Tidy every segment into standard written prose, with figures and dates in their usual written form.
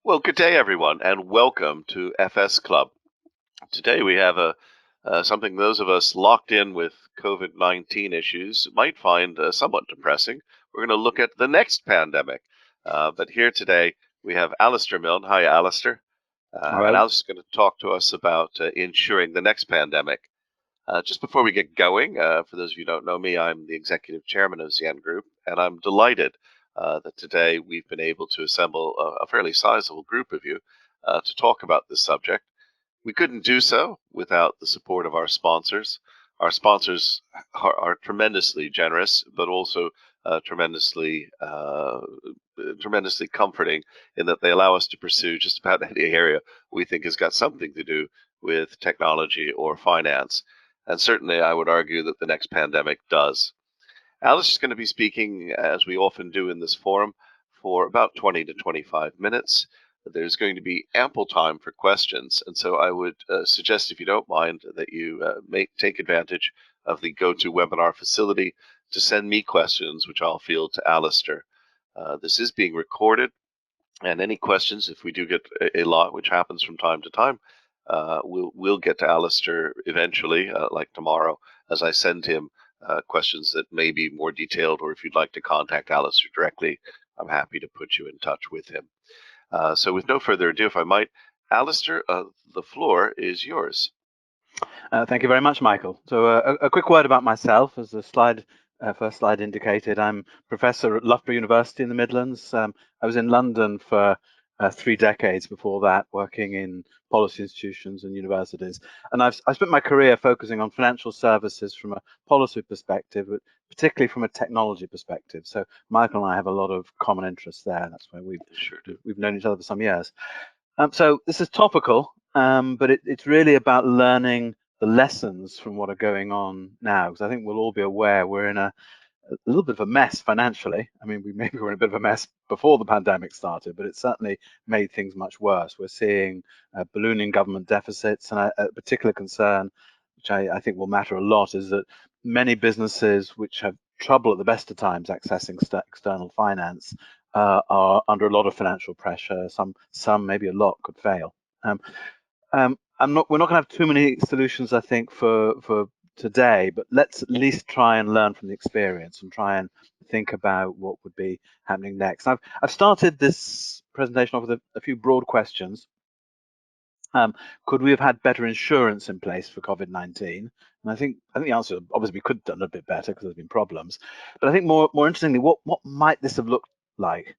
Well, good day, everyone, and welcome to FS Club. Today we have something those of us locked in with COVID-19 issues might find somewhat depressing. We're going to look at the next pandemic. But here today we have Alistair Milne. Hi, Alistair. And Hello. Alistair's going to talk to us about insuring the next pandemic. Just before we get going, for those of you who don't know me, I'm the executive chairman of Zen Group, and I'm delighted that today we've been able to assemble a fairly sizable group of you to talk about this subject. We couldn't do so without the support of our sponsors. Our sponsors are tremendously generous, but also tremendously comforting in that they allow us to pursue just about any area we think has got something to do with technology or finance. And certainly, I would argue that the next pandemic does. Alice is going to be speaking, as we often do in this forum, for about 20 to 25 minutes. There's going to be ample time for questions, and so I would suggest, if you don't mind, that you take advantage of the GoToWebinar facility to send me questions, which I'll field to Alistair. This is being recorded, and any questions, if we do get a lot, which happens from time to time, we'll get to Alistair eventually, like tomorrow, as I send him questions that may be more detailed, or if you'd like to contact Alistair directly, I'm happy to put you in touch with him. So with no further ado, if I might, Alistair, the floor is yours. Thank you very much, Michael. So a quick word about myself. As the first slide indicated, I'm professor at Loughborough University in the Midlands. I was in London for 3 decades before that, working in policy institutions and universities. And I've spent my career focusing on financial services from a policy perspective, but particularly from a technology perspective. So Michael and I have a lot of common interests there. That's why we've known each other for some years. So this is topical, but it's really about learning the lessons from what are going on now, because I think we'll all be aware we're in a little bit of a mess financially. I mean, maybe we're in a bit of a mess before the pandemic started, but it certainly made things much worse. We're seeing ballooning government deficits, and a particular concern, which I think will matter a lot, is that many businesses which have trouble at the best of times accessing external finance are under a lot of financial pressure. Some, maybe a lot, could fail. We're not going to have too many solutions, I think, for today, but let's at least try and learn from the experience and try and think about what would be happening next. I've started this presentation off with a few broad questions. Could we have had better insurance in place for COVID-19? And I think the answer, obviously, we could have done a bit better because there's been problems. But I think more interestingly, what might this have looked like?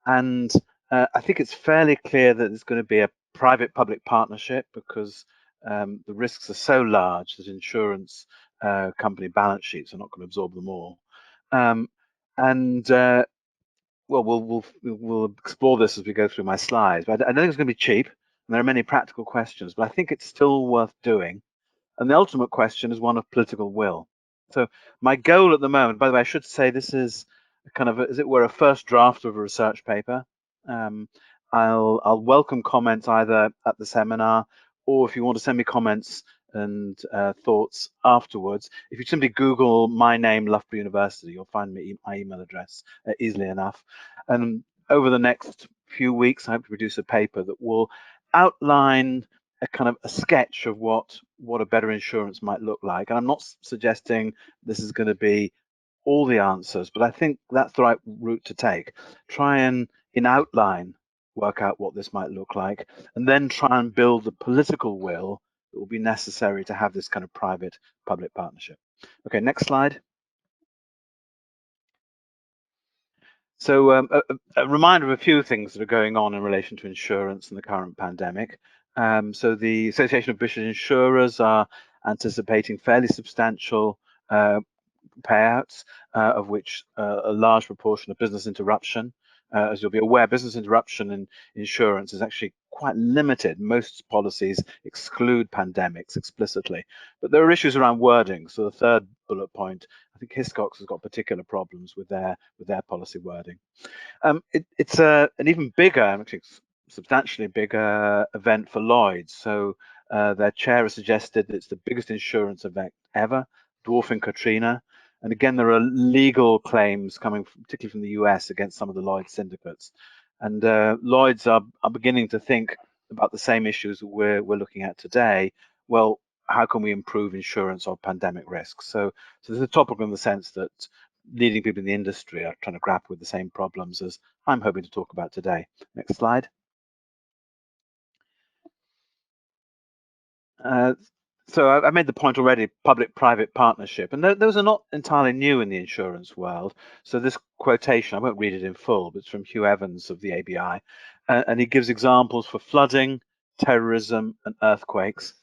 And I think it's fairly clear that it's going to be a private-public partnership because the risks are so large that insurance company balance sheets are not going to absorb them all. Well, we'll explore this as we go through my slides. But I don't think it's going to be cheap. And there are many practical questions, but I think it's still worth doing. And the ultimate question is one of political will. So my goal at the moment, by the way, I should say this is kind of, as it were, a first draft of a research paper. I'll welcome comments either at the seminar, or if you want to send me comments and thoughts afterwards. If you simply Google my name, Loughborough University, you'll find my email address easily enough. And over the next few weeks, I hope to produce a paper that will outline a kind of a sketch of what a better insurance might look like. And I'm not suggesting this is going to be all the answers, but I think that's the right route to take. Try and, in outline, work out what this might look like, and then try and build the political will that will be necessary to have this kind of private-public partnership. Okay, next slide. So a reminder of a few things that are going on in relation to insurance and the current pandemic. So the Association of British Insurers are anticipating fairly substantial payouts, of which a large proportion of business interruption. As you'll be aware, business interruption in insurance is actually quite limited. Most policies exclude pandemics explicitly, but there are issues around wording. So the third bullet point, I think Hiscox has got particular problems with their policy wording. It's an even bigger, actually substantially bigger event for Lloyd's. So their chair has suggested it's the biggest insurance event ever, dwarfing Katrina. And again, there are legal claims coming particularly from the US against some of the Lloyd's syndicates. And Lloyd's are beginning to think about the same issues that we're looking at today. Well, how can we improve insurance of pandemic risks? So this is a topic in the sense that leading people in the industry are trying to grapple with the same problems as I'm hoping to talk about today. Next slide. So I made the point already, public-private partnership, and those are not entirely new in the insurance world. So this quotation, I won't read it in full, but it's from Hugh Evans of the ABI, and he gives examples for flooding, terrorism, and earthquakes.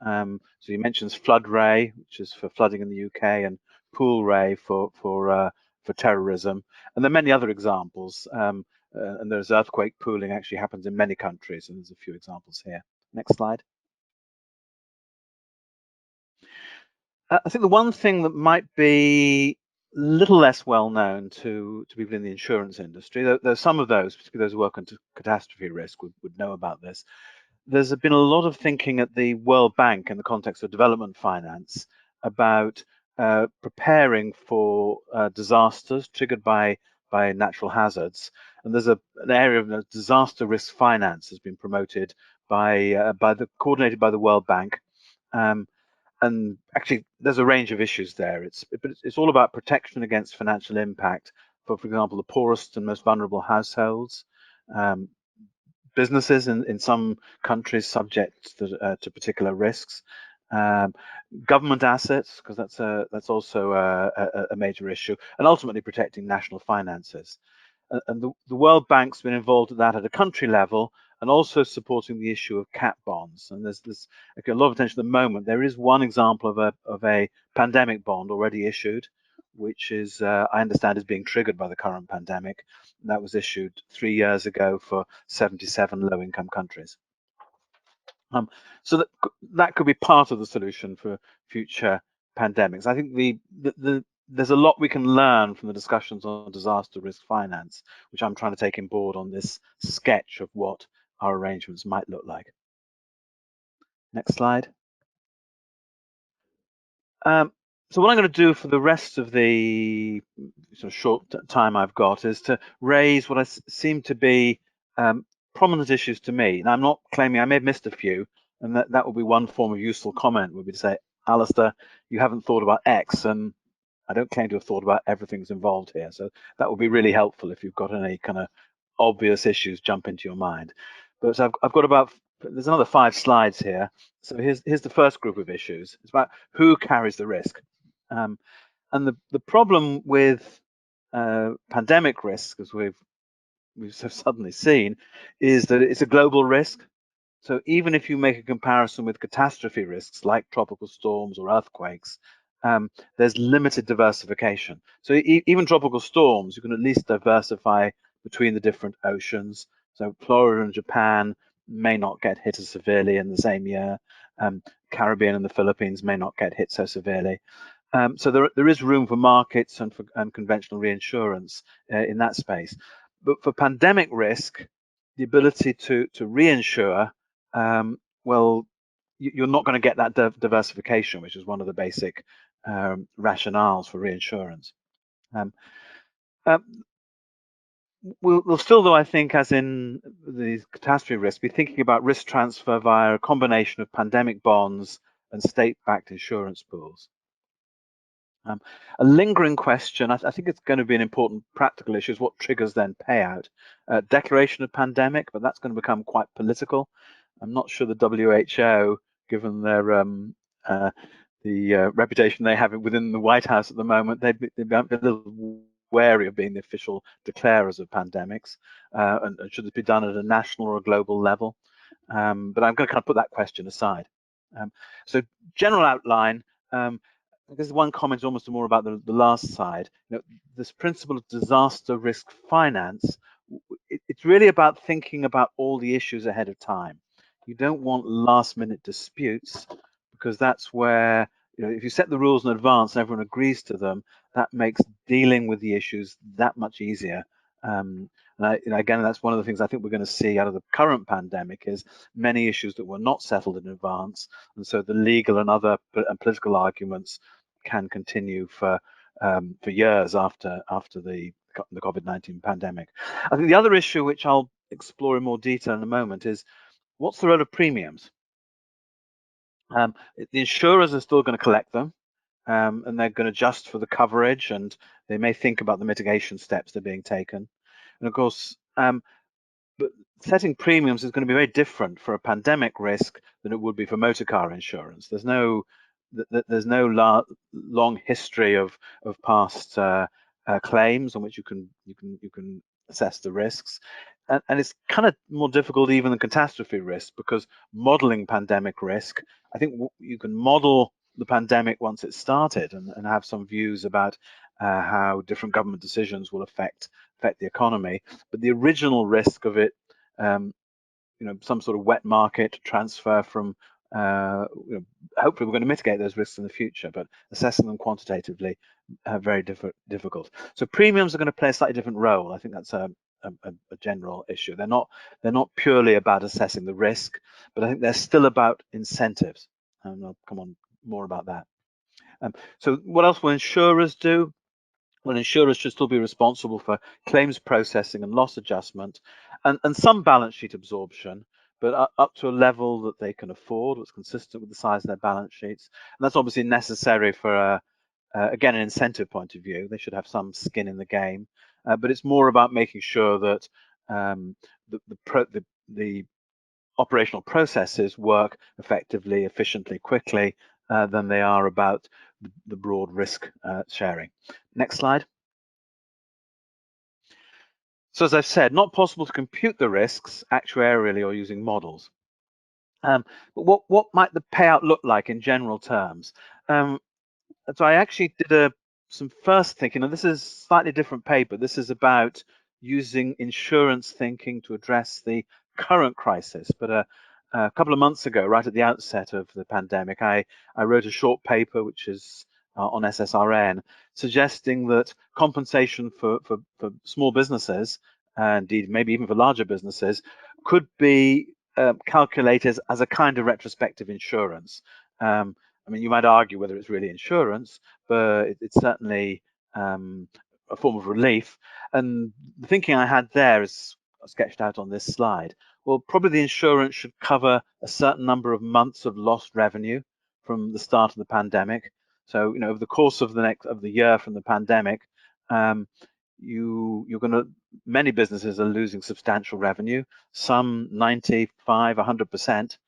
So he mentions flood ray, which is for flooding in the UK, and pool ray for terrorism, and there are many other examples. And there's earthquake pooling actually happens in many countries, and there's a few examples here. Next slide. I think the one thing that might be a little less well known to people in the insurance industry, though some of those, particularly those who work on catastrophe risk, would know about this. There's been a lot of thinking at the World Bank in the context of development finance about preparing for disasters triggered by natural hazards. And there's an area of disaster risk finance has been promoted coordinated by the World Bank. And actually, there's a range of issues there. It's all about protection against financial impact for example, the poorest and most vulnerable households, businesses in some countries subject to particular risks, government assets, because that's also a major issue, and ultimately protecting national finances. And the World Bank's been involved in that at a country level, and also supporting the issue of cat bonds. And there's a lot of attention at the moment. There is one example of a pandemic bond already issued, which is, I understand, is being triggered by the current pandemic. And that was issued 3 years ago for 77 low-income countries. So that could be part of the solution for future pandemics. I think there's a lot we can learn from the discussions on disaster risk finance, which I'm trying to take on board on this sketch of what our arrangements might look like. Next slide. So what I'm going to do for the rest of the sort of short time I've got is to raise what I seem to be prominent issues to me. Now, I'm not claiming I may have missed a few, and that would be one form of useful comment, would be to say, Alistair, you haven't thought about X, and I don't claim to have thought about everything that's involved here. So that would be really helpful if you've got any kind of obvious issues jump into your mind. But I've got there's another 5 slides here. So here's the first group of issues. It's about who carries the risk. And the problem with pandemic risk, as we've so suddenly seen, is that it's a global risk. So even if you make a comparison with catastrophe risks like tropical storms or earthquakes, there's limited diversification. So even tropical storms, you can at least diversify between the different oceans. So Florida and Japan may not get hit as severely in the same year. Caribbean and the Philippines may not get hit so severely. So there is room for markets and for conventional reinsurance in that space. But for pandemic risk, the ability to reinsure, well, you're not going to get that diversification, which is one of the basic rationales for reinsurance. We'll still, though, I think, as in the catastrophe risk, be thinking about risk transfer via a combination of pandemic bonds and state-backed insurance pools. A lingering question, I think it's going to be an important practical issue, is what triggers then payout. Declaration of pandemic, but that's going to become quite political. I'm not sure the WHO, given their reputation they have within the White House at the moment, they'd be a little wary of being the official declarers of pandemics, and should it be done at a national or a global level? But I'm going to kind of put that question aside. So general outline. This is one comment almost more about the last side. This principle of disaster risk finance, it's really about thinking about all the issues ahead of time. You don't want last minute disputes, because that's where, if you set the rules in advance and everyone agrees to them, that makes dealing with the issues that much easier. And again, that's one of the things I think we're going to see out of the current pandemic, is many issues that were not settled in advance, and so the legal and other political arguments can continue for years after the the COVID-19 pandemic. I think the other issue, which I'll explore in more detail in a moment, is what's the role of premiums? The insurers are still going to collect them, and they're going to adjust for the coverage, and they may think about the mitigation steps that are being taken. And of course, but setting premiums is going to be very different for a pandemic risk than it would be for motor car insurance. There's no long history of past claims on which you can assess the risks, and it's kind of more difficult even than catastrophe risk, because modeling pandemic risk, I think you can model the pandemic once it started and have some views about how different government decisions will affect the economy, but the original risk of it, some sort of wet market transfer from, hopefully we're going to mitigate those risks in the future, but assessing them quantitatively very difficult. So premiums are going to play a slightly different role. I think that's a general issue. They're not purely about assessing the risk, but I think they're still about incentives, and I'll come on more about that. So what else will insurers do? Well, insurers should still be responsible for claims processing and loss adjustment, and some balance sheet absorption, but up to a level that they can afford, what's consistent with the size of their balance sheets. And that's obviously necessary for, again, an incentive point of view. They should have some skin in the game, but it's more about making sure that the operational processes work effectively, efficiently, quickly, than they are about the broad risk sharing. Next slide. So as I've said, not possible to compute the risks actuarially or using models. But what might the payout look like in general terms? So I actually did some first thinking, and this is a slightly different paper. This is about using insurance thinking to address the current crisis. But a couple of months ago, right at the outset of the pandemic, I wrote a short paper which is on SSRN, suggesting that compensation for small businesses, and indeed maybe even for larger businesses, could be calculated as a kind of retrospective insurance. I mean, you might argue whether it's really insurance, but it's certainly a form of relief. And the thinking I had there is sketched out on this slide. Well, probably the insurance should cover a certain number of months of lost revenue from the start of the pandemic. So, over the course of the year from the pandemic, many businesses are losing substantial revenue. Some 95, 100%.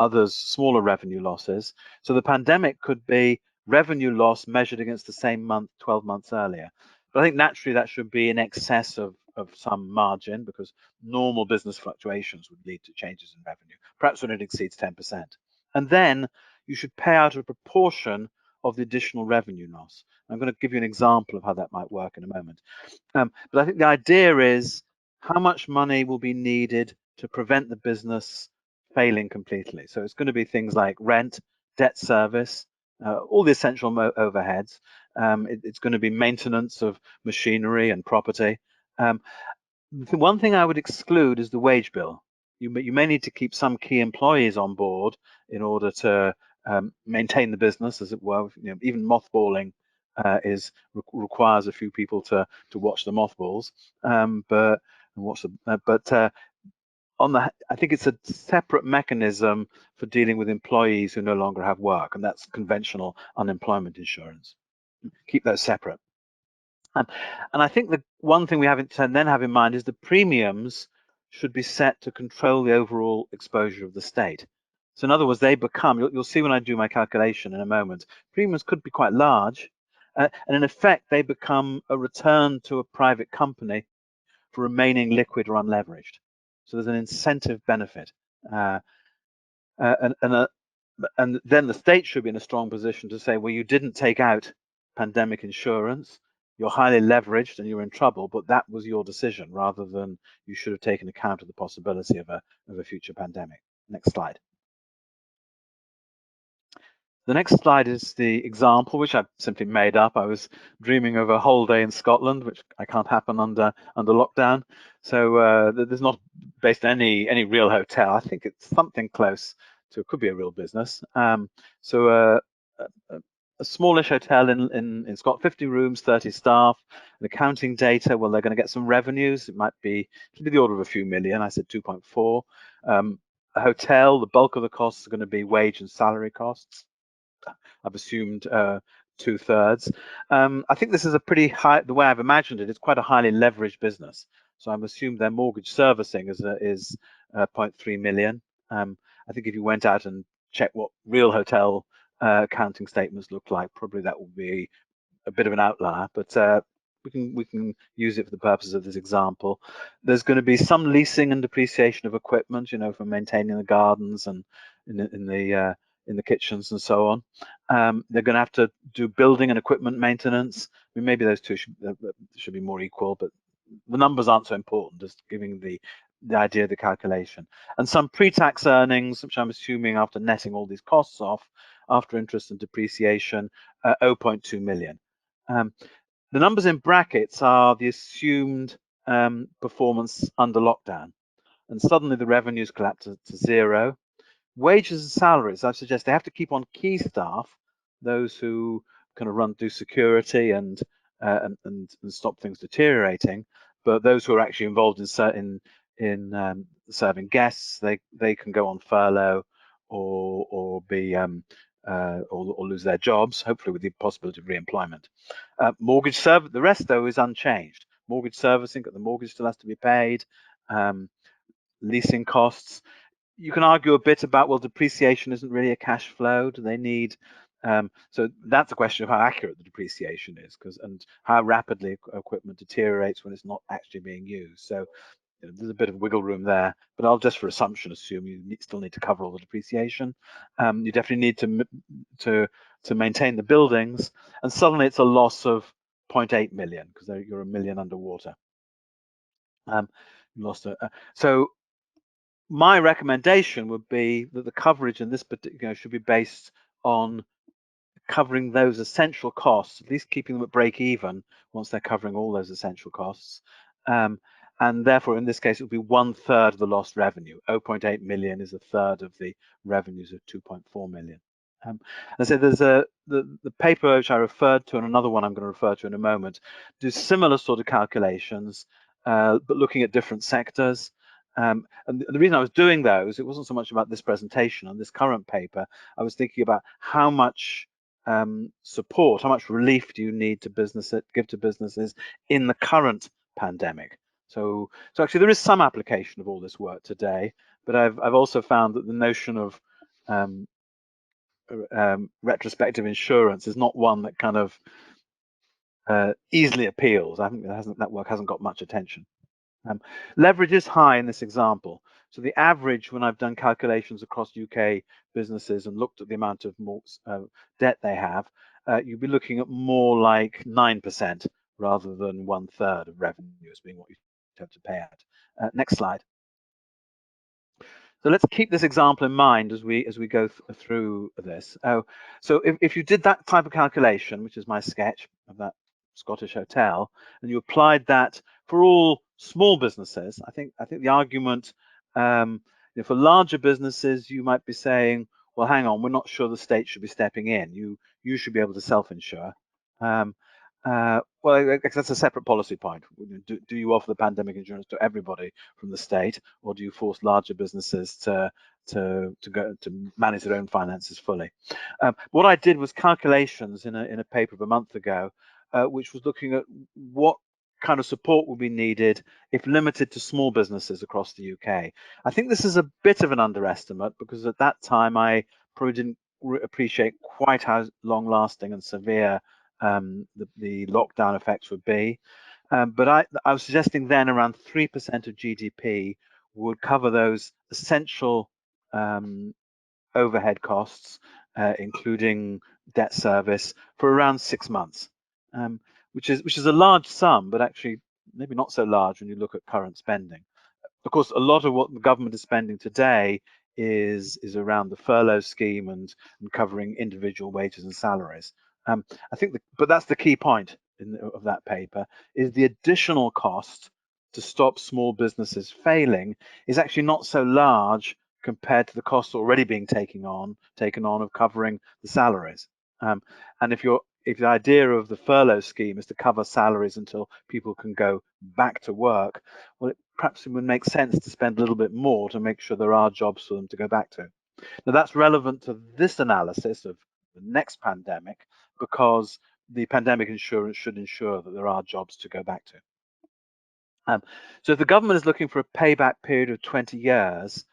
Others smaller revenue losses. So the pandemic could be revenue loss measured against the same month 12 months earlier. But I think naturally that should be in excess of some margin, because normal business fluctuations would lead to changes in revenue, perhaps when it exceeds 10%. And then you should pay out a proportion of the additional revenue loss. I'm going to give you an example of how that might work in a moment. But I think the idea is how much money will be needed to prevent the business failing completely. So it's going to be things like rent, debt service, all the essential overheads. It's going to be maintenance of machinery and property. The one thing I would exclude is the wage bill. You may need to keep some key employees on board in order to maintain the business, as it were. Even mothballing requires a few people to watch the mothballs. I think it's a separate mechanism for dealing with employees who no longer have work, and that's conventional unemployment insurance. Keep those separate. And I think the one thing we have in mind is the premiums should be set to control the overall exposure of the state. So in other words, they become, you'll see when I do my calculation in a moment, premiums could be quite large, and in effect, they become a return to a private company for remaining liquid or unleveraged. So there's an incentive benefit. And then the state should be in a strong position to say, well, you didn't take out pandemic insurance, you're highly leveraged and you're in trouble, but that was your decision, rather than you should have taken account of the possibility of a future pandemic. Next slide. The next slide is the example, which I've simply made up. I was dreaming of a whole day in Scotland, which I can't happen under lockdown. So there's not based on any real hotel. I think it's something close to, it could be a real business. So a smallish hotel in Scotland, 50 rooms, 30 staff. The accounting data, well, they're going to get some revenues. It'll be the order of a few million. I said 2.4. A hotel, the bulk of the costs are going to be wage and salary costs. I've assumed 2/3. I think this is a pretty high, the way I've imagined it, it's quite a highly leveraged business. So I'm assuming their mortgage servicing is 0.3 million. I think if you went out and checked what real hotel accounting statements look like, probably that would be a bit of an outlier, but we can use it for the purposes of this example. There's going to be some leasing and depreciation of equipment, for maintaining the gardens and in the kitchens and so on. They're going to have to do building and equipment maintenance. I mean, maybe those two should be more equal, but the numbers aren't so important, just giving the idea of the calculation. And some pre-tax earnings, which I'm assuming after netting all these costs off, after interest and depreciation, 0.2 million. The numbers in brackets are the assumed performance under lockdown, and suddenly the revenues collapse to zero. Wages and salaries, I suggest they have to keep on key staff, those who kind of do security and stop things deteriorating, but those who are actually involved in serving guests, they can go on furlough or be or lose their jobs, hopefully with the possibility of re-employment. Mortgage service, the rest though is unchanged. Mortgage servicing, the mortgage still has to be paid. Leasing costs. You can argue a bit about, well, depreciation isn't really a cash flow. Do they need? So that's a question of how accurate the depreciation is, and how rapidly equipment deteriorates when it's not actually being used. So there's a bit of wiggle room there, but I'll just for assumption assume you still need to cover all the depreciation. You definitely need to maintain the buildings, and suddenly it's a loss of 0.8 million because you're a million underwater. So my recommendation would be that the coverage in this particular should be based on covering those essential costs, at least keeping them at break even once they're covering all those essential costs. And therefore, in this case, it would be 1/3 of the lost revenue. 0.8 million is 1/3 of the revenues of 2.4 million. I said there's the paper which I referred to, and another one I'm going to refer to in a moment, do similar sort of calculations, but looking at different sectors. And the reason I was doing those, it wasn't so much about this presentation on this current paper. I was thinking about how much support, how much relief do you need to give to businesses in the current pandemic. So actually there is some application of all this work today, but I've also found that the notion of retrospective insurance is not one that kind of easily appeals. I think that work hasn't got much attention. Leverage is high in this example. So the average, when I've done calculations across UK businesses and looked at the amount of debt they have, you'd be looking at more like 9% rather than 1/3 of revenue as being what you have to pay out. Next slide. So let's keep this example in mind as we go through this. So if you did that type of calculation, which is my sketch of that Scottish hotel, and you applied that for all small businesses, I think the argument for larger businesses, you might be saying, well, hang on, we're not sure the state should be stepping in. You should be able to self-insure. Well, I guess that's a separate policy point. Do you offer the pandemic insurance to everybody from the state, or do you force larger businesses to manage their own finances fully? What I did was calculations in a paper of a month ago, which was looking at what kind of support will be needed if limited to small businesses across the UK. I think this is a bit of an underestimate because at that time I probably didn't appreciate quite how long-lasting and severe the lockdown effects would be. But I was suggesting then around 3% of GDP would cover those essential overhead costs, including debt service, for around 6 months, which is a large sum, but actually maybe not so large when you look at current spending. Of course, a lot of what the government is spending today is around the furlough scheme and covering individual wages and salaries. I think, but that's the key point of that paper, is the additional cost to stop small businesses failing is actually not so large compared to the costs already being taken on of covering the salaries. And if the idea of the furlough scheme is to cover salaries until people can go back to work, well, perhaps it would make sense to spend a little bit more to make sure there are jobs for them to go back to. Now, that's relevant to this analysis of the next pandemic, because the pandemic insurance should ensure that there are jobs to go back to. So if the government is looking for a payback period of 20 years,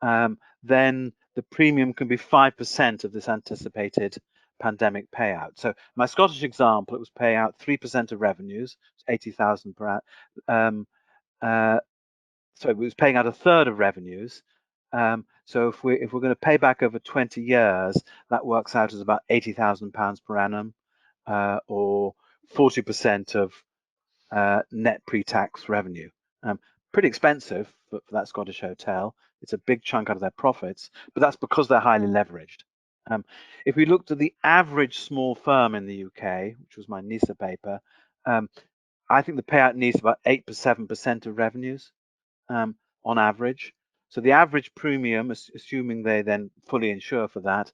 then the premium can be 5% of this anticipated pandemic payout. So my Scottish example, it was paying out 3% of revenues, 80,000 per annum. So it was paying out a third of revenues. So if we're going to pay back over 20 years, that works out as about £80,000 per annum, or 40% of net pre-tax revenue. Pretty expensive for that Scottish hotel. It's a big chunk out of their profits, but that's because they're highly leveraged. If we looked at the average small firm in the UK, which was my NISA paper, I think the payout needs about 8 to 7% of revenues on average. So the average premium, assuming they then fully insure for that,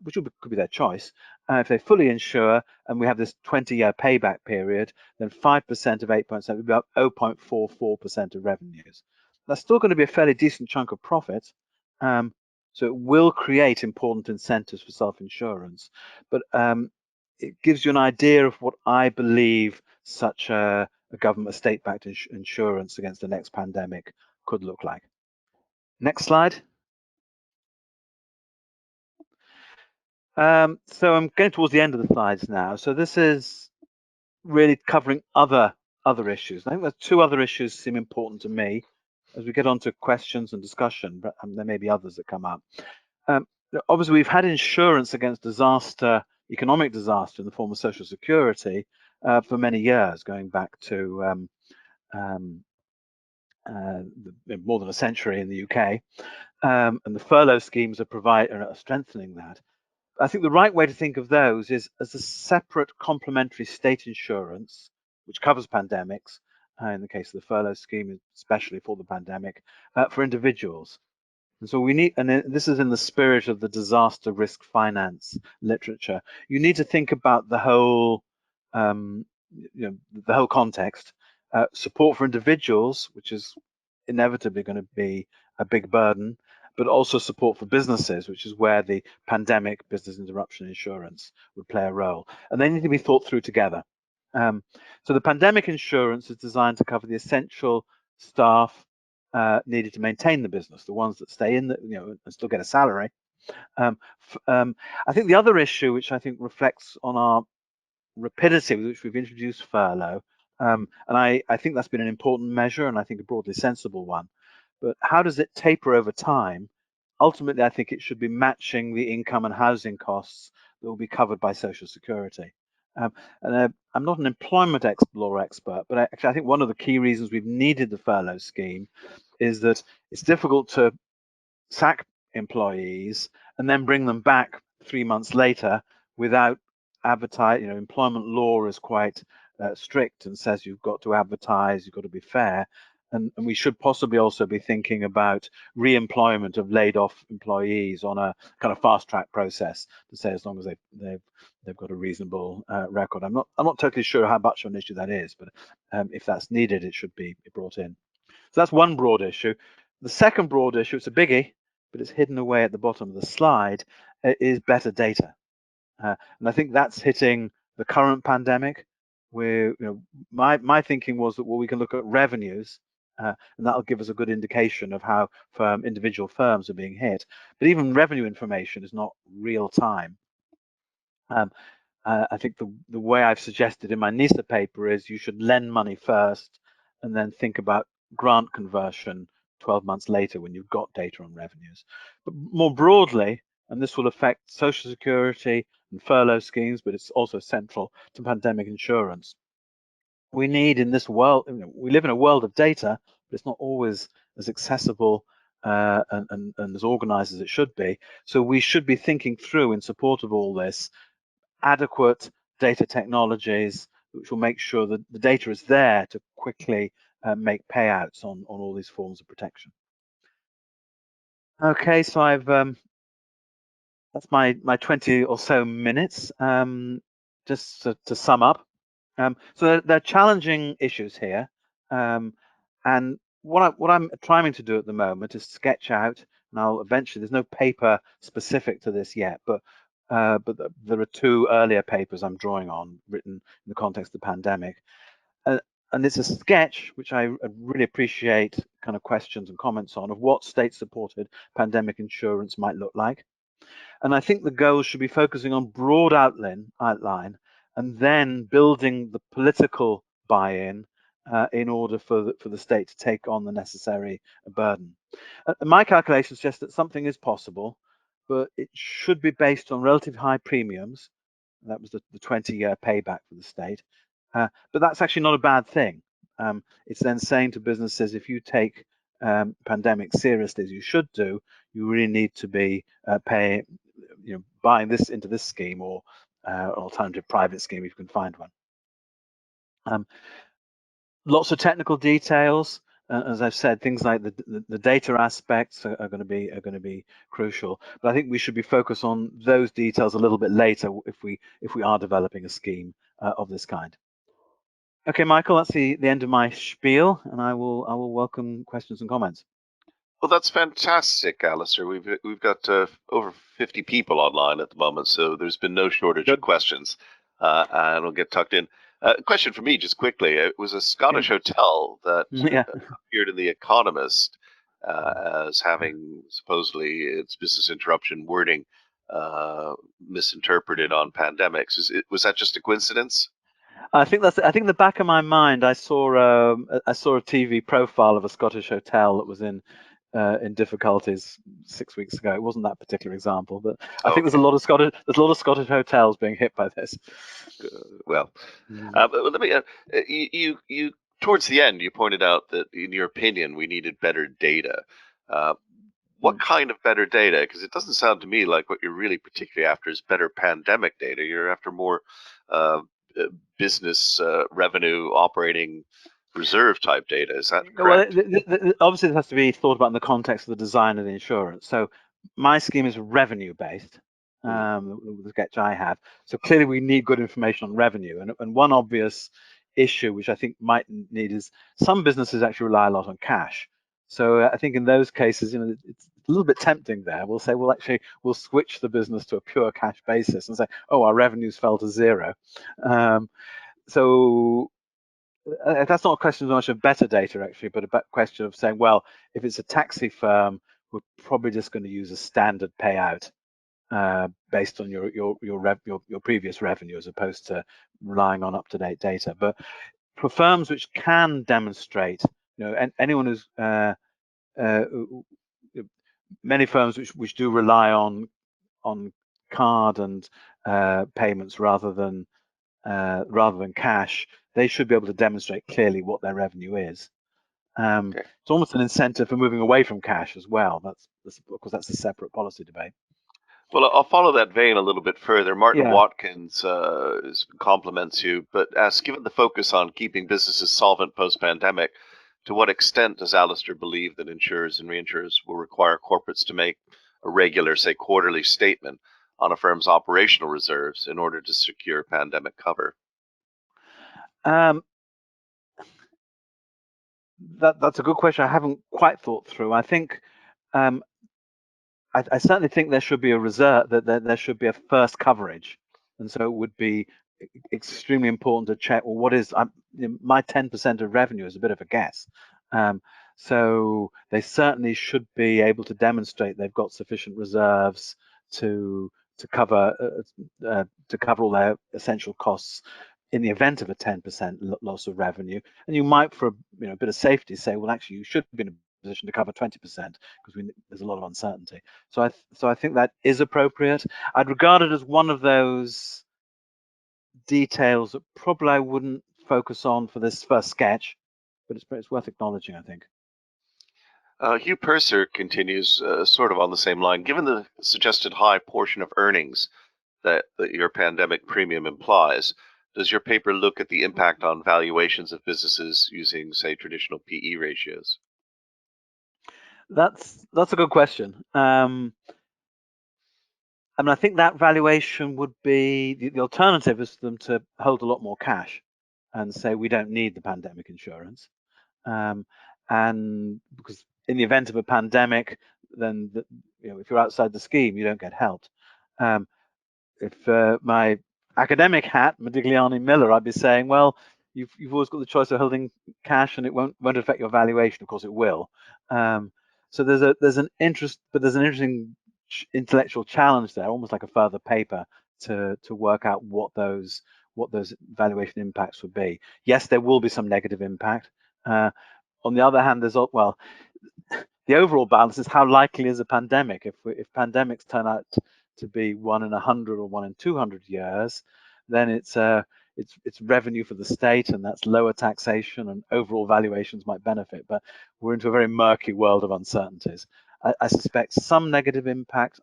which could be their choice, if they fully insure and we have this 20-year payback period, then 5% of 8.7 would be about 0.44% of revenues. That's still going to be a fairly decent chunk of profit. So it will create important incentives for self-insurance, but it gives you an idea of what I believe such a government state-backed insurance against the next pandemic could look like. Next slide. So I'm getting towards the end of the slides now. So this is really covering other issues. I think there's two other issues seem important to me as we get on to questions and discussion, but there may be others that come up. Obviously, we've had insurance against disaster, economic disaster in the form of Social Security for many years, going back to more than a century in the UK. And the furlough schemes are strengthening that. I think the right way to think of those is as a separate complementary state insurance, which covers pandemics, in the case of the furlough scheme, especially for the pandemic, for individuals. And so we need, and this is in the spirit of the disaster risk finance literature, you need to think about the whole, the whole context. Support for individuals, which is inevitably going to be a big burden, but also support for businesses, which is where the pandemic business interruption insurance would play a role. And they need to be thought through together. So the pandemic insurance is designed to cover the essential staff needed to maintain the business, the ones that stay in, and still get a salary. I think the other issue, which I think reflects on our rapidity with which we've introduced furlough, and I think that's been an important measure, and I think a broadly sensible one. But how does it taper over time? Ultimately, I think it should be matching the income and housing costs that will be covered by Social Security. And I'm not an employment law expert, but actually I think one of the key reasons we've needed the furlough scheme is that it's difficult to sack employees and then bring them back 3 months later without advertise. Employment law is quite strict and says you've got to advertise, you've got to be fair. And we should possibly also be thinking about re-employment of laid off employees on a kind of fast track process to say as long as they've got a reasonable record. I'm not totally sure how much of an issue that is, but if that's needed, it should be brought in. So that's one broad issue. The second broad issue, it's a biggie, but it's hidden away at the bottom of the slide, is better data. And I think that's hitting the current pandemic, where my thinking was that, well, we can look at revenues, and that'll give us a good indication of how individual firms are being hit. But even revenue information is not real time. I think the way I've suggested in my NISA paper is you should lend money first and then think about grant conversion 12 months later when you've got data on revenues. But more broadly, and this will affect Social Security and furlough schemes, but it's also central to pandemic insurance. We need in this world, we live in a world of data, but it's not always as accessible and as organized as it should be. So we should be thinking through, in support of all this, adequate data technologies which will make sure that the data is there to quickly make payouts on all these forms of protection. Okay, so I've that's my 20 or so minutes. Just to sum up, so there are challenging issues here, and what I'm trying to do at the moment is sketch out. And I'll eventually. There's no paper specific to this yet, but there are two earlier papers I'm drawing on, written in the context of the pandemic. And it's a sketch which I really appreciate kind of questions and comments on, of what state-supported pandemic insurance might look like. And I think the goals should be focusing on broad outline and then building the political buy-in in order for the state to take on the necessary burden. My calculations suggest that something is possible, but it should be based on relatively high premiums. That was the 20-year payback for the state. But that's actually not a bad thing. It's then saying to businesses, if you take pandemic seriously, as you should do, you really need to be buying this into this scheme, or alternative private scheme if you can find one. Lots of technical details. As I've said, things like the data aspects are going to be crucial. But I think we should be focused on those details a little bit later if we are developing a scheme of this kind. Okay, Michael, that's the end of my spiel, and I will welcome questions and comments. Well, that's fantastic, Alistair. We've got over 50 people online at the moment, so there's been no shortage of questions, and we'll get tucked in. Question for me, just quickly. It was a Scottish hotel that appeared in The Economist as having supposedly its business interruption wording misinterpreted on pandemics. Was that just a coincidence? I think in the back of my mind, I saw a TV profile of a Scottish hotel that was in difficulties 6 weeks ago. It wasn't that particular example, but I think there's a lot of Scottish hotels being hit by this. Well, let me. You towards the end, you pointed out that, in your opinion, we needed better data. What kind of better data? Because it doesn't sound to me like what you're really particularly after is better pandemic data. You're after more business revenue operating reserve type data. Is that correct? Well, obviously, this has to be thought about in the context of the design of the insurance. So my scheme is revenue based, the sketch I have. So clearly we need good information on revenue. And one obvious issue which I think might need is some businesses actually rely a lot on cash. So I think in those cases, it's a little bit tempting there. We'll say, well, actually, we'll switch the business to a pure cash basis and say, oh, our revenues fell to zero. So that's not a question so much of better data, actually, but a question of saying, well, if it's a taxi firm, we're probably just going to use a standard payout based on your previous revenue, as opposed to relying on up-to-date data. But for firms which can demonstrate, and anyone who's many firms which do rely on card and payments rather than cash, they should be able to demonstrate clearly what their revenue is. It's almost an incentive for moving away from cash as well. Because that's a separate policy debate. Well, I'll follow that vein a little bit further. Martin Watkins compliments you, but asks, given the focus on keeping businesses solvent post-pandemic, to what extent does Alistair believe that insurers and reinsurers will require corporates to make a regular, say, quarterly statement on a firm's operational reserves in order to secure pandemic cover? That's a good question. I haven't quite thought through. I think I certainly think there should be a reserve, that there should be a first coverage, and so it would be extremely important to check. Well, what is my 10% of revenue is a bit of a guess. So they certainly should be able to demonstrate they've got sufficient reserves to cover all their essential costs in the event of a 10% loss of revenue. And you might, for a bit of safety, say, well, actually, you should be in a position to cover 20% because there's a lot of uncertainty. So I think that is appropriate. I'd regard it as one of those details that probably I wouldn't focus on for this first sketch, but it's worth acknowledging, I think. Hugh Purser continues sort of on the same line. Given the suggested high portion of earnings that your pandemic premium implies, does your paper look at the impact on valuations of businesses using, say, traditional PE ratios? That's a good question. I mean, I think that valuation would be the alternative is for them to hold a lot more cash and say we don't need the pandemic insurance, and because in the event of a pandemic, then if you're outside the scheme, you don't get helped. If my academic hat, Modigliani Miller, I'd be saying, well, you've always got the choice of holding cash, and it won't affect your valuation. Of course, it will. So there's an interesting intellectual challenge there, almost like a further paper to work out what those valuation impacts would be. Yes, there will be some negative impact. On the other hand, the overall balance is how likely is a pandemic. If pandemics turn out to be 1 in 100 or 1 in 200 years, then it's revenue for the state, and that's lower taxation, and overall valuations might benefit. But we're into a very murky world of uncertainties. I suspect some negative impact.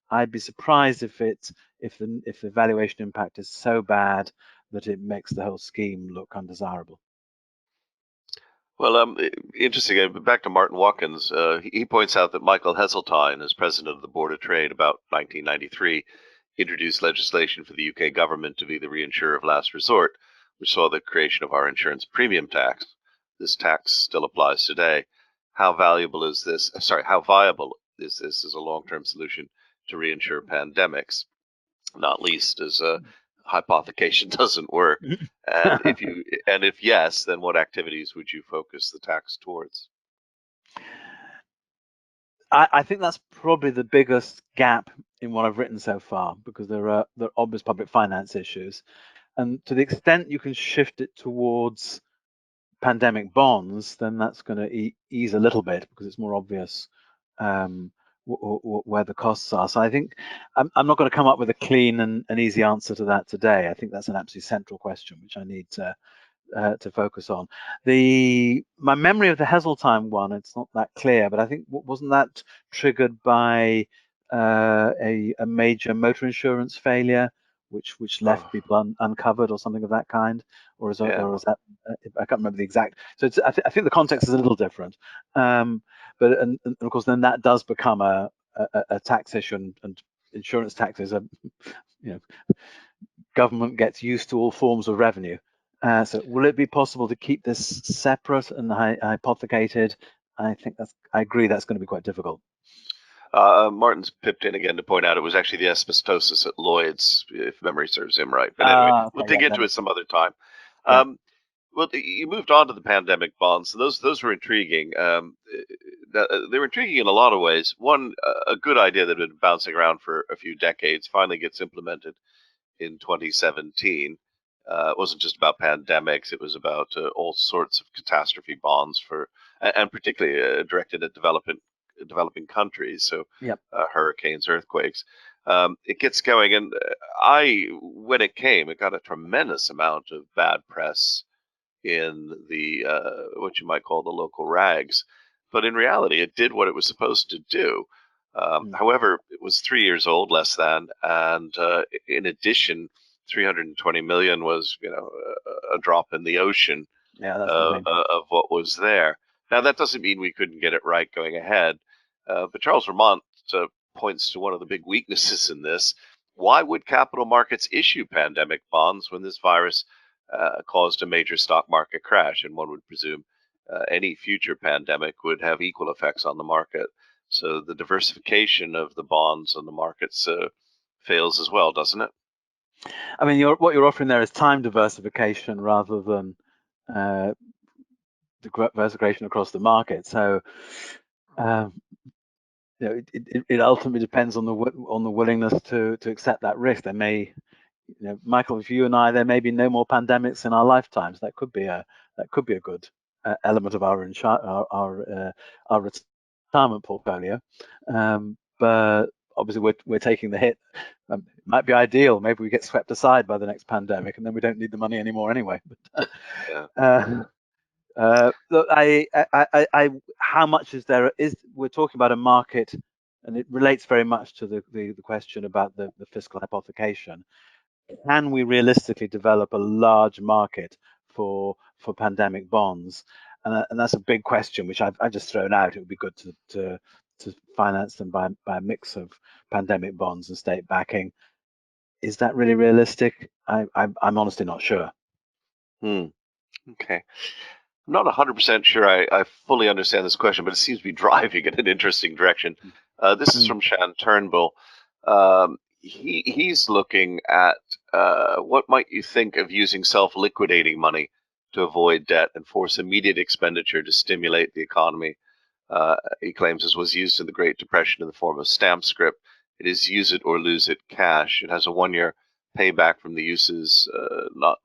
I'd be surprised if the valuation impact is so bad that it makes the whole scheme look undesirable. Well, interesting. Back to Martin Watkins, he points out that Michael Heseltine, as president of the Board of Trade about 1993, introduced legislation for the UK government to be the reinsurer of last resort, which saw the creation of our insurance premium tax. This tax still applies today. How valuable is this? Sorry, how viable is this as a long-term solution to reinsure pandemics? Not least as hypothecation doesn't work. And if yes, then what activities would you focus the tax towards? I think that's probably the biggest gap in what I've written so far, because there are obvious public finance issues, and to the extent you can shift it towards pandemic bonds, then that's going to ease a little bit because it's more obvious where the costs are. So I think I'm not going to come up with a clean and easy answer to that today. I think that's an absolutely central question which I need to focus on. My memory of the Heseltine one, it's not that clear, but I think wasn't that triggered by a major motor insurance failure, which left people uncovered or something of that kind, or is that I can't remember the exact. So I think the context is a little different, but and of course then that does become a tax issue, and insurance taxes are, government gets used to all forms of revenue. So will it be possible to keep this separate and hypothecated? I agree that's going to be quite difficult. Martin's pipped in again to point out it was actually the asbestosis at Lloyd's, if memory serves him right. But anyway, we'll dig into it some other time. Yeah. Well, you moved on to the pandemic bonds. So those were intriguing. They were intriguing in a lot of ways. One, a good idea that had been bouncing around for a few decades finally gets implemented in 2017. It wasn't just about pandemics. It was about all sorts of catastrophe bonds and particularly directed at developing countries. So yep. Hurricanes, earthquakes. It gets going, and when it came, it got a tremendous amount of bad press in the what you might call the local rags. But in reality, it did what it was supposed to do. However, it was 3 years old, less than, and in addition, 320 million was, a drop in the ocean of what was there. Now, that doesn't mean we couldn't get it right going ahead, but Charles Vermont points to one of the big weaknesses in this. Why would capital markets issue pandemic bonds when this virus caused a major stock market crash? And one would presume any future pandemic would have equal effects on the market. So the diversification of the bonds on the markets fails as well, doesn't it? I mean, what you're offering there is time diversification rather than diversification across the market. So it ultimately depends on the willingness to accept that risk. There may, Michael, if you and I, there may be no more pandemics in our lifetimes. That could be a good element of our retirement portfolio. But obviously, we're taking the hit. It might be ideal. Maybe we get swept aside by the next pandemic, and then we don't need the money anymore anyway. But, look, how much is there? We're talking about a market, and it relates very much to the question about the fiscal hypothecation. Can we realistically develop a large market for pandemic bonds? And that's a big question, which I've just thrown out. It would be good to to finance them by a mix of pandemic bonds and state backing. Is that really realistic? I'm honestly not sure. Okay. I'm not 100% sure I fully understand this question, but it seems to be driving in an interesting direction. This is from Shan Turnbull. He's looking at what might you think of using self-liquidating money to avoid debt and force immediate expenditure to stimulate the economy. He claims this was used in the Great Depression in the form of stamp script. It is use it or lose it cash. It has a 1-year payback from the uses, not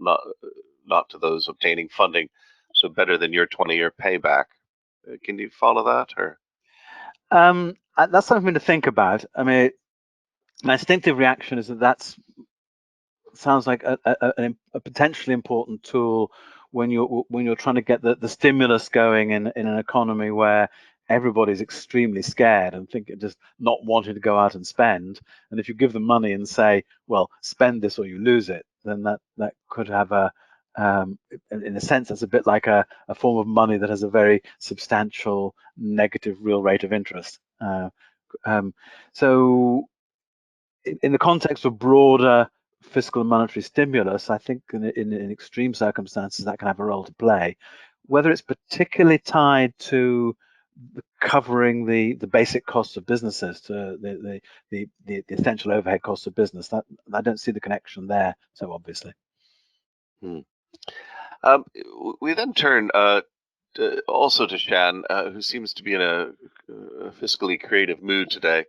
to those obtaining funding. So better than your 20-year payback. Can you follow that? Or that's something to think about. I mean, my instinctive reaction is that sounds like a potentially important tool when you're trying to get the stimulus going in an economy where everybody's extremely scared and just not wanting to go out and spend. And if you give them money and say, well, spend this or you lose it, then that could have in a sense, it's a bit like a form of money that has a very substantial negative real rate of interest. So in the context of broader fiscal and monetary stimulus, I think in extreme circumstances that can have a role to play. Whether it's particularly tied to covering the basic costs of businesses, to the essential overhead costs of business, that I don't see the connection there so obviously. We then turn also to Shan, who seems to be in a fiscally creative mood today.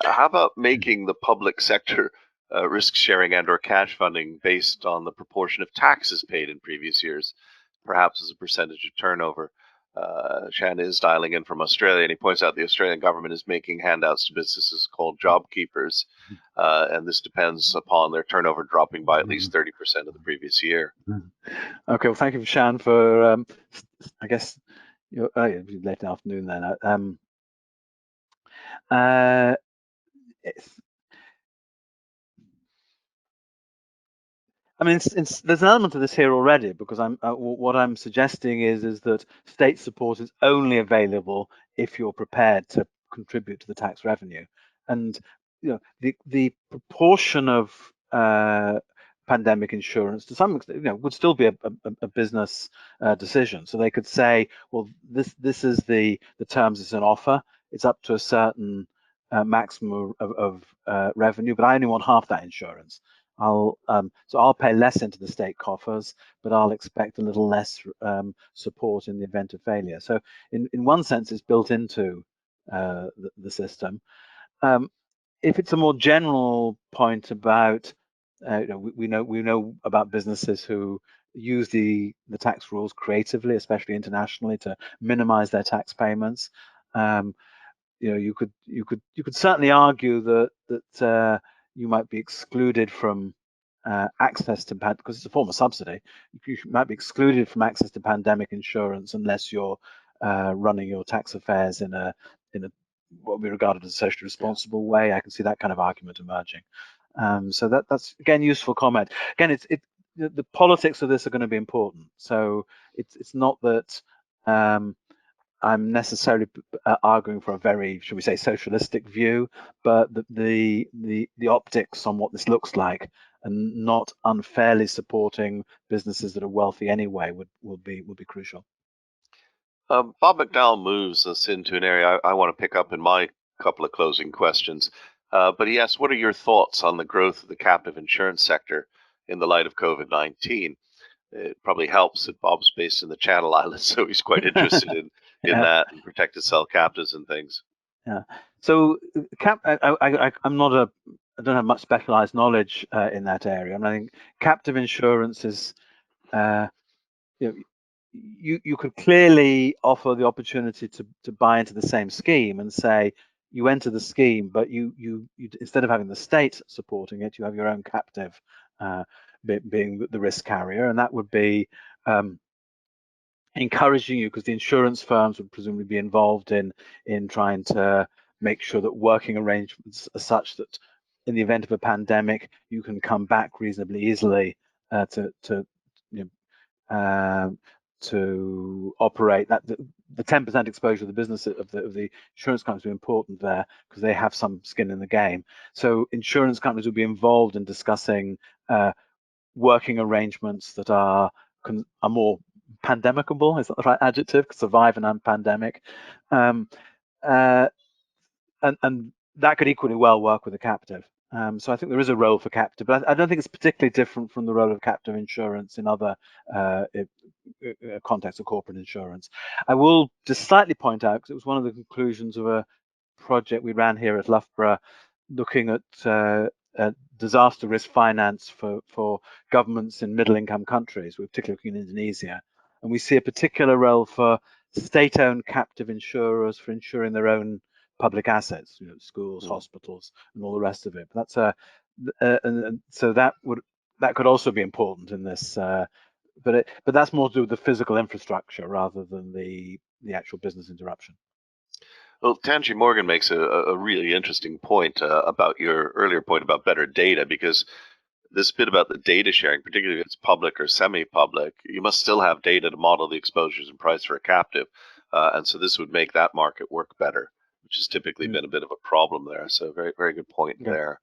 How about making the public sector risk sharing and or cash funding based on the proportion of taxes paid in previous years, perhaps as a percentage of turnover? Shan is dialing in from Australia, and he points out the Australian government is making handouts to businesses called job keepers, and this depends upon their turnover dropping by at least 30% of the previous year. Okay, well, thank you, Shan, for I guess you're late in the afternoon then. I mean, there's an element of this here already, because what I'm suggesting is that state support is only available if you're prepared to contribute to the tax revenue, and the proportion of pandemic insurance to some extent, would still be a business decision. So they could say, well, this is the terms it's an offer. It's up to a certain maximum of revenue, but I only want half that insurance. So I'll pay less into the state coffers, but I'll expect a little less support in the event of failure. So in one sense, it's built into the system. If it's a more general point about, we know about businesses who use the tax rules creatively, especially internationally, to minimize their tax payments. You could certainly argue that you might be excluded from access to because it's a form of subsidy. You might be excluded from access to pandemic insurance unless you're running your tax affairs in a what we regarded as a socially responsible way. I can see that kind of argument emerging. So that's again useful comment. Again, the politics of this are going to be important. So it's not that I'm necessarily arguing for a very, should we say, socialistic view, but the optics on what this looks like and not unfairly supporting businesses that are wealthy anyway will be crucial. Bob McDowell moves us into an area I want to pick up in my couple of closing questions. But he asks, what are your thoughts on the growth of the captive insurance sector in the light of COVID-19? It probably helps that Bob's based in the Channel Islands, so he's quite interested in that and protected cell captives and things. Yeah. So I'm not I don't have much specialized knowledge in that area. I think captive insurance is, you could clearly offer the opportunity to buy into the same scheme and say you enter the scheme, but you instead of having the state supporting it, you have your own captive being the risk carrier, and that would be encouraging you, because the insurance firms would presumably be involved in trying to make sure that working arrangements are such that in the event of a pandemic you can come back reasonably easily to to operate. That the 10% exposure of the business of the insurance companies will be important there because they have some skin in the game. So insurance companies will be involved in discussing working arrangements that are more pandemicable. Is that the right adjective? Survive an pandemic. And that could equally well work with a captive. So I think there is a role for captive, but I don't think it's particularly different from the role of captive insurance in other contexts of corporate insurance. I will just slightly point out, because it was one of the conclusions of a project we ran here at Loughborough, looking at disaster risk finance for governments in middle-income countries. We're particularly looking in Indonesia, and we see a particular role for state-owned captive insurers for insuring their own public assets, schools, hospitals, and all the rest of it. But that's and so that could also be important in this. But that's more to do with the physical infrastructure rather than the actual business interruption. Well, Tanji Morgan makes a really interesting point about your earlier point about better data, because this bit about the data sharing, particularly if it's public or semi-public, you must still have data to model the exposures and price for a captive. And so this would make that market work better, which has typically been a bit of a problem there. So very, very good point there.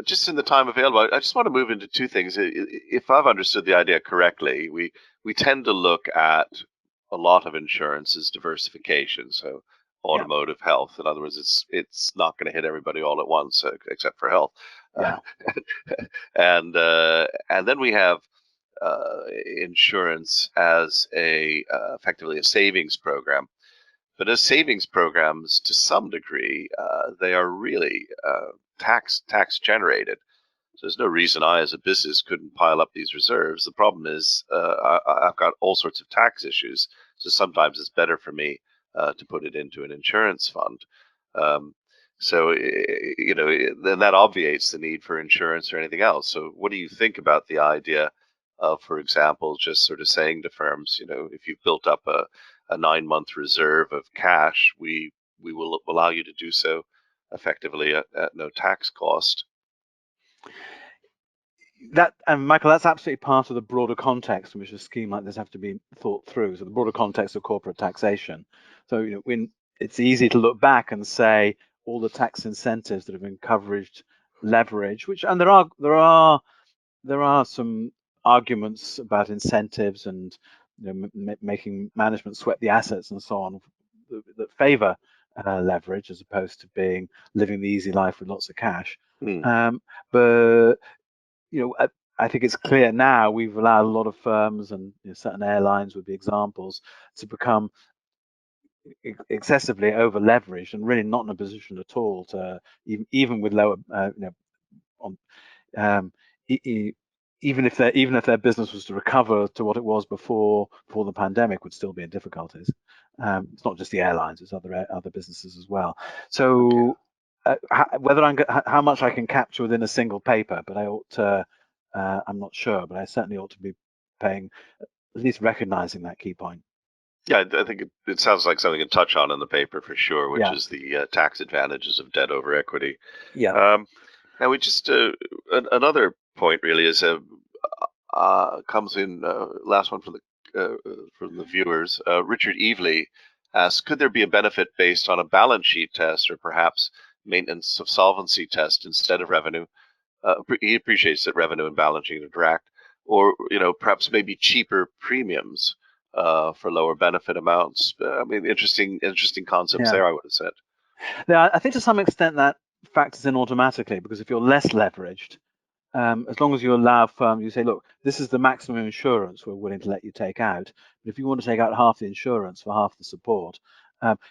Just in the time available, I just want to move into two things. If I've understood the idea correctly, we tend to look at a lot of insurance as diversification. So automotive, health. In other words, it's not going to hit everybody all at once, except for health. And then we have insurance as effectively a savings program. But as savings programs, to some degree, they are really tax generated. So there's no reason I, as a business, couldn't pile up these reserves. The problem is I've got all sorts of tax issues. So sometimes it's better for me to put it into an insurance fund. So then that obviates the need for insurance or anything else. So what do you think about the idea of, for example, just sort of saying to firms, if you've built up a 9-month reserve of cash, we will allow you to do so effectively at no tax cost? Michael, that's absolutely part of the broader context in which a scheme like this have to be thought through. So the broader context of corporate taxation. So when it's easy to look back and say all the tax incentives that have encouraged leverage, and there are some arguments about incentives and making management sweat the assets and so on that favor leverage as opposed to living the easy life with lots of cash. But I think it's clear now we've allowed a lot of firms, and certain airlines would be examples, to become excessively over leveraged and really not in a position at all to even with lower even if their business was to recover to what it was before the pandemic, would still be in difficulties. It's not just the airlines; it's other businesses as well. So how much I can capture within a single paper, but I ought to. I'm not sure, but I certainly ought to be paying, at least recognizing that key point. Yeah, I think it sounds like something to touch on in the paper for sure, which is the tax advantages of debt over equity. Now we just another point really is comes in last one from the viewers. Richard Evely asks, could there be a benefit based on a balance sheet test or perhaps maintenance of solvency test instead of revenue? He appreciates that revenue and balance sheet are direct, or perhaps maybe cheaper premiums for lower benefit amounts. I mean, interesting concepts there, I would have said. Yeah, I think to some extent that factors in automatically, because if you're less leveraged, as long as you allow firms, you say, look, this is the maximum insurance we're willing to let you take out. But if you want to take out half the insurance for half the support,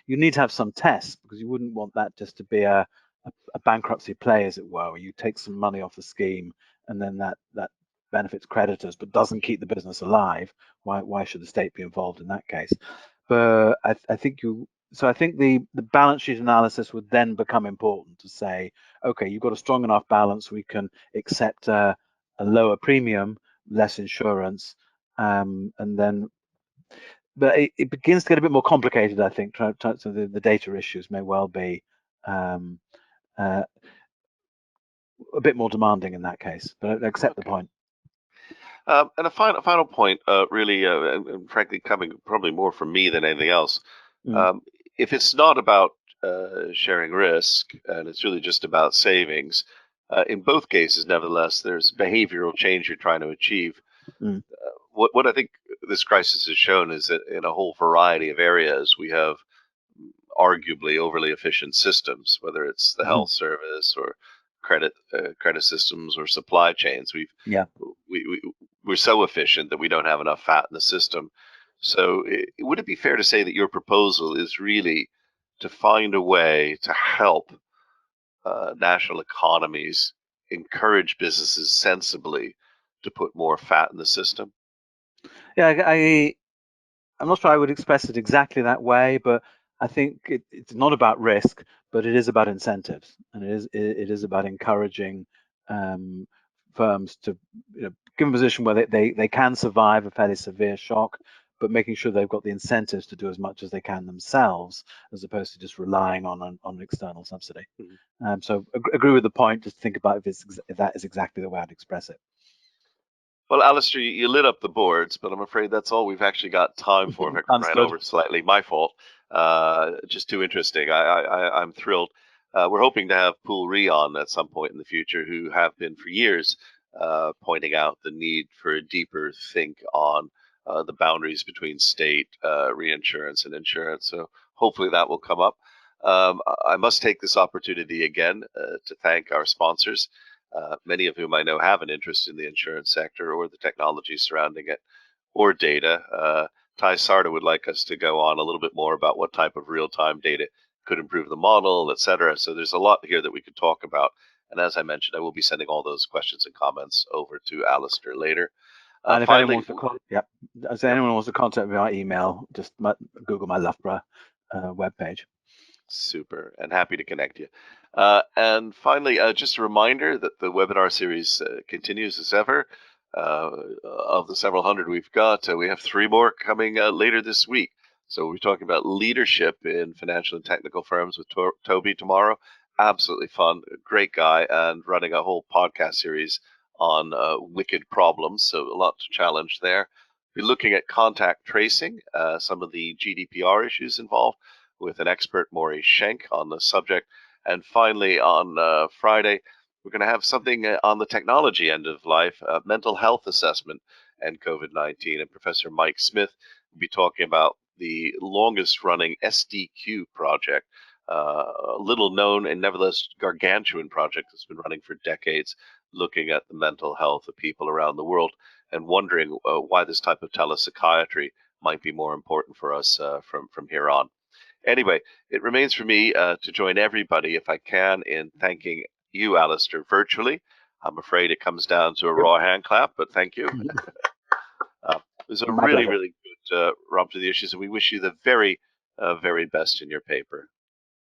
you need to have some tests, because you wouldn't want that just to be a bankruptcy play, as it were, where you take some money off the scheme and then that benefits creditors but doesn't keep the business alive. Why should the state be involved in that case? But I think the balance sheet analysis would then become important to say, okay, you've got a strong enough balance, we can accept a lower premium, less insurance, and then. But it begins to get a bit more complicated, I think. So the data issues may well be a bit more demanding in that case, but I accept the point. And a final point, really, and frankly, coming probably more from me than anything else. Um, if it's not about sharing risk and it's really just about savings, in both cases, nevertheless, there's behavioral change you're trying to achieve. Mm. What I think this crisis has shown is that in a whole variety of areas, we have arguably overly efficient systems, whether it's the Mhm. health service or credit systems or supply chains. Yeah. We we're so efficient that we don't have enough fat in the system. So, would it be fair to say that your proposal is really to find a way to help national economies encourage businesses sensibly to put more fat in the system? Yeah, I'm not sure I would express it exactly that way, but I think it's not about risk, but it is about incentives, and it is about encouraging um, firms to, give a position where they can survive a fairly severe shock, but making sure they've got the incentives to do as much as they can themselves, as opposed to just relying on external subsidy. Mhm. So agree with the point. Just think about if that is exactly the way I'd express it. Well, Alistair, you lit up the boards, but I'm afraid that's all we've actually got time for. In fact, we ran Understood. over slightly. My fault. Just too interesting. I'm thrilled. We're hoping to have Pool Re on at some point in the future, who have been for years pointing out the need for a deeper think on the boundaries between state reinsurance and insurance. So hopefully that will come up. I must take this opportunity again to thank our sponsors, many of whom I know have an interest in the insurance sector or the technology surrounding it or data. Ty Sarda would like us to go on a little bit more about what type of real-time data could improve the model, et cetera. So there's a lot here that we could talk about. And as I mentioned, I will be sending all those questions and comments over to Alistair later. And if anyone Finally, wants to yep, if yep, anyone wants to contact me by email, just Google my Loughborough webpage. super, and happy to connect you. And finally, just a reminder that the webinar series continues as ever. Of the several hundred we've got, we have 3 more coming later this week. So we're talking about leadership in financial and technical firms with Toby tomorrow. Absolutely fun, great guy, and running a whole podcast series on wicked problems. So a lot to challenge there. We're looking at contact tracing, some of the GDPR issues involved, with an expert, Maury Schenk, on the subject. And finally, on Friday, we're going to have something on the technology end of life, mental health assessment and COVID-19. And Professor Mike Smith will be talking about the longest running SDQ project, a little known and nevertheless gargantuan project that's been running for decades, looking at the mental health of people around the world and wondering why this type of telepsychiatry might be more important for us from here on. Anyway, it remains for me to join everybody, if I can, in thanking you, Alistair, virtually. I'm afraid it comes down to a raw hand clap, but thank you. It was a My really, pleasure. really good run through the issues, and we wish you the very, very best in your paper.